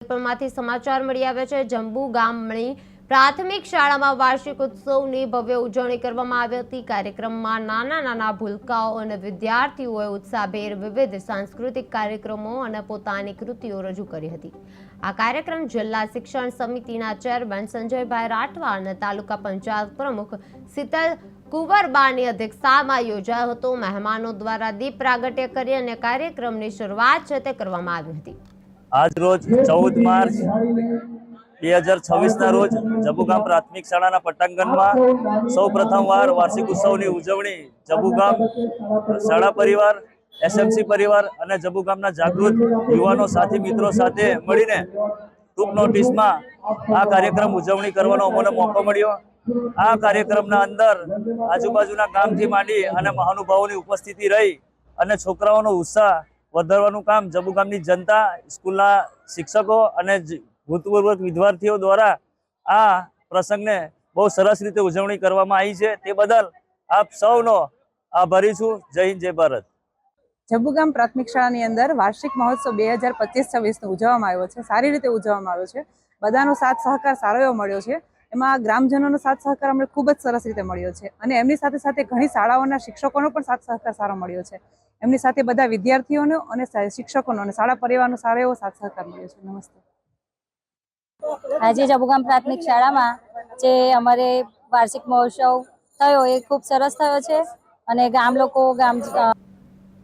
માંથી સમાચાર મળી આવ્યા છે। જંબુ ગામની પ્રાથમિક શાળામાં વાર્ષિક ઉત્સવની ભવ્ય ઉજવણી કરવામાં આવી હતી। કાર્યક્રમમાં નાના ભૂલકાઓ અને વિદ્યાર્થીઓએ ઉત્સાહભેર વિવિધ સાંસ્કૃતિક કાર્યક્રમો અને પોતાની કૃતિઓ રજૂ કરી હતી। આ કાર્યક્રમ જિલ્લા શિક્ષણ સમિતિના ચેરમેન સંજયભાઈ રાઠવા અને તાલુકા પંચાયત પ્રમુખ શીતલ કુંવરબાની અધ્યક્ષતામાં યોજાયો હતો। મહેમાનો દ્વારા દીપ પ્રાગટ્ય કરી અને કાર્યક્રમની શરૂઆત છે તે કરવામાં આવી હતી। आज रोज 14 मार्च 2026 रोज जबुगाम प्राथमिक शाळाना पटांगणमां सौ प्रथमवार वार्षिक उत्सवनी उजवणी जबुगाम शाळा परिवार एसएमसी परिवार અને જબુગામના જાગૃત યુવાનો સાથી મિત્રો સાથે મળીને ટૂંક નોટિસમાં આ કાર્યક્રમ ઉજવણી કરવાનો અમને મોકો મળ્યો। આ કાર્યક્રમના અંદર આજુબાજુના ગામથી માંડી અને મહાનુભાવોની ઉપસ્થિતિ રહી અને છોકરાઓનો ઉત્સાહ વધારવાનું કામ જબુગામની जनता स्कूलના શિક્ષકો અને ભૂતપૂર્વ વિદ્યાર્થીઓ દ્વારા આ પ્રસંગને બહુ સરસ રીતે ઉજવણી કરવામાં આવી છે। તે બદલ આપ સૌનો આભારી છું। જય હિન્દ જય ભારત। જબુગામ પ્રાથમિક શાળાની અંદર વાર્ષિક મહોત્સવ 2025-26 ઉજવવામાં આવ્યો છે। સારી રીતે ઉજવવામાં આવ્યો છે। બધાનો સાથ સહકાર સારો એવો મળ્યો છે। એમાં ગ્રામજનોનો સાથ સહકાર અમને ખૂબ જ સરસ રીતે મળ્યો છે અને એમની સાથે સાથે ઘણી શાળાઓના શિક્ષકોનો પણ સાથ સહકાર સારો મળ્યો છે। એમની સાથે બધા વિદ્યાર્થીઓનો અને શિક્ષકોનો અને શાળા પરિવારનો સારો એવો સાથ સહકાર મળ્યો છે। નમસ્તે। આજે જબુગામ પ્રાથમિક શાળામાં જે અમારે વાર્ષિક મહોત્સવ થયો એ ખૂબ સરસ થયો છે અને ગામ લોકો